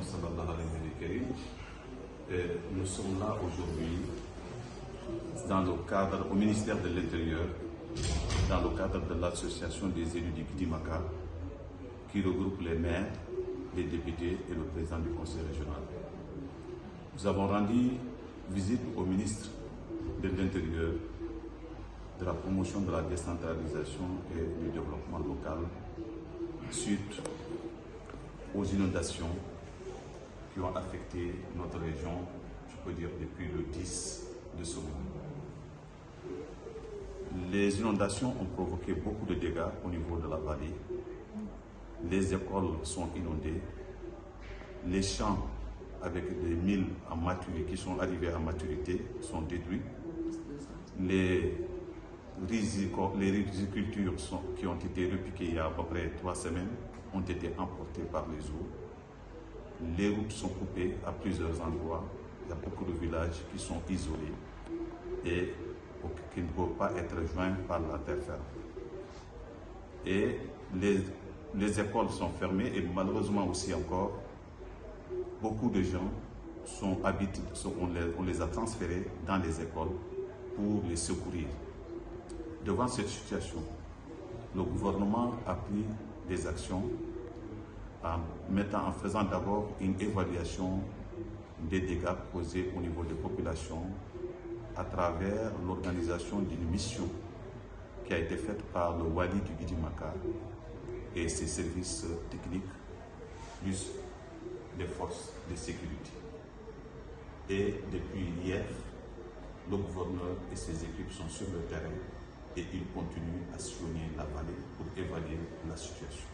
Muhammad sallallahu alayhi wa sallam. Nous sommes là aujourd'hui dans le cadre, au ministère de l'Intérieur, dans le cadre de l'association des élus du Kidimaka, qui regroupe les maires, les députés et le président du conseil régional. Nous avons rendu visite au ministre de l'Intérieur, de la promotion de la décentralisation et du développement local suite aux inondations qui ont affecté notre région, je peux dire depuis le 10 de ce mois. Les inondations ont provoqué beaucoup de dégâts au niveau de la vallée. Les écoles sont inondées, les champs avec des milles en maturité, qui sont arrivés à maturité sont détruits. Les rizicultures qui ont été repiquées il y a à peu près 3 semaines ont été emportées par les eaux. Les routes sont coupées à plusieurs endroits. Il y a beaucoup de villages qui sont isolés et qui ne peuvent pas être joints par la terre ferme. Et les écoles sont fermées et malheureusement aussi encore, beaucoup de gens on les a transférés dans les écoles pour les secourir. Devant cette situation, le gouvernement a pris des actions en faisant d'abord une évaluation des dégâts causés au niveau des populations à travers l'organisation d'une mission qui a été faite par le Wali du Kidimaka et ses services techniques, plus les forces de sécurité. Et depuis hier, le gouverneur et ses équipes sont sur le terrain et ils continuent à sillonner la vallée pour évaluer la situation.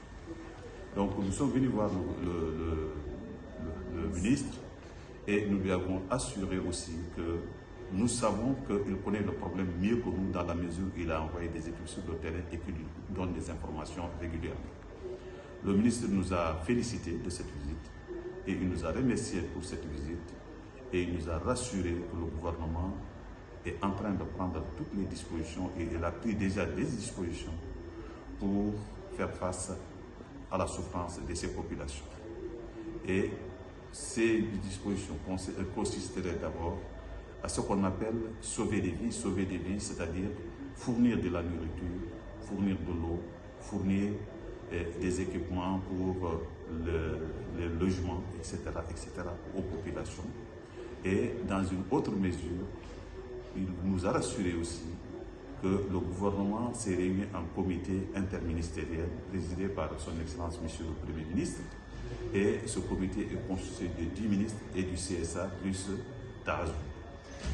Donc nous sommes venus voir le ministre et nous lui avons assuré aussi que nous savons qu'il connaît le problème mieux que nous dans la mesure où il a envoyé des équipes sur le terrain et qu'il donne des informations régulièrement. Le ministre nous a félicités de cette visite et il nous a remerciés pour cette visite et il nous a rassuré que le gouvernement est en train de prendre toutes les dispositions et il a pris déjà des dispositions pour faire face à la souffrance de ces populations. Et ces dispositions consisteraient d'abord à ce qu'on appelle sauver des vies, c'est-à-dire fournir de la nourriture, fournir de l'eau, fournir des équipements pour le logement, etc., aux populations. Et dans une autre mesure, il nous a rassuré aussi que le gouvernement s'est réuni en comité interministériel présidé par son Excellence Monsieur le Premier ministre. Et ce comité est constitué de 10 ministres et du CSA plus TASU.